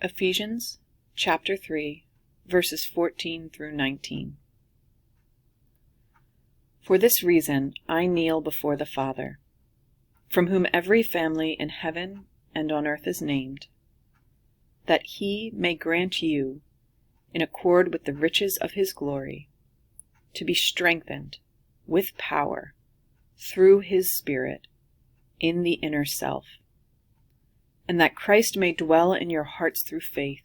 Ephesians chapter 3, verses 14 through 19. For this reason I kneel before the Father, from whom every family in heaven and on earth is named, that he may grant you, in accord with the riches of his glory, to be strengthened with power through his Spirit in the inner self, and that Christ may dwell in your hearts through faith,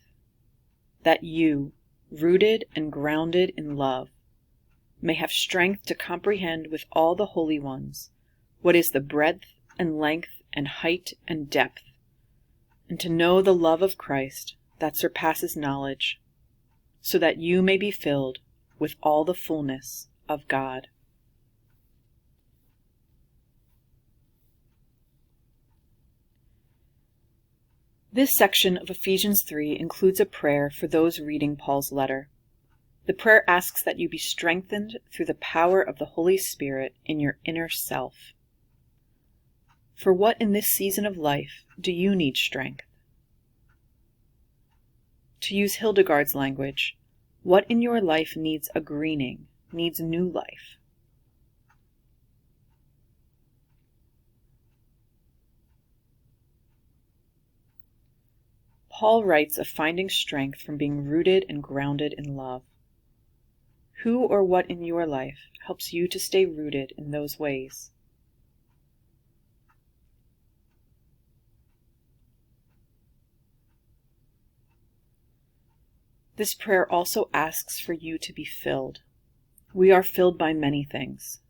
that you, rooted and grounded in love, may have strength to comprehend with all the holy ones what is the breadth and length and height and depth, and to know the love of Christ that surpasses knowledge, so that you may be filled with all the fullness of God. This section of Ephesians 3 includes a prayer for those reading Paul's letter. The prayer asks that you be strengthened through the power of the Holy Spirit in your inner self. For what in this season of life do you need strength? To use Hildegard's language, what in your life needs a greening, needs new life? Paul writes of finding strength from being rooted and grounded in love. Who or what in your life helps you to stay rooted in those ways? This prayer also asks for you to be filled. We are filled by many things.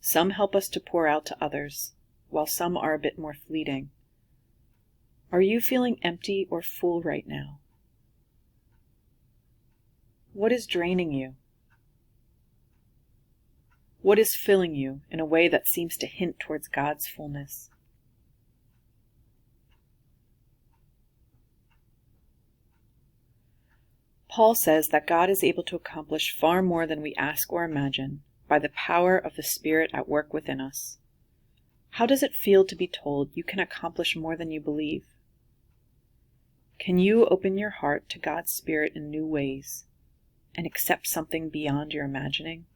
Some help us to pour out to others, while some are a bit more fleeting. Are you feeling empty or full right now? What is draining you? What is filling you in a way that seems to hint towards God's fullness? Paul says that God is able to accomplish far more than we ask or imagine by the power of the Spirit at work within us. How does it feel to be told you can accomplish more than you believe? Can you open your heart to God's Spirit in new ways and accept something beyond your imagining?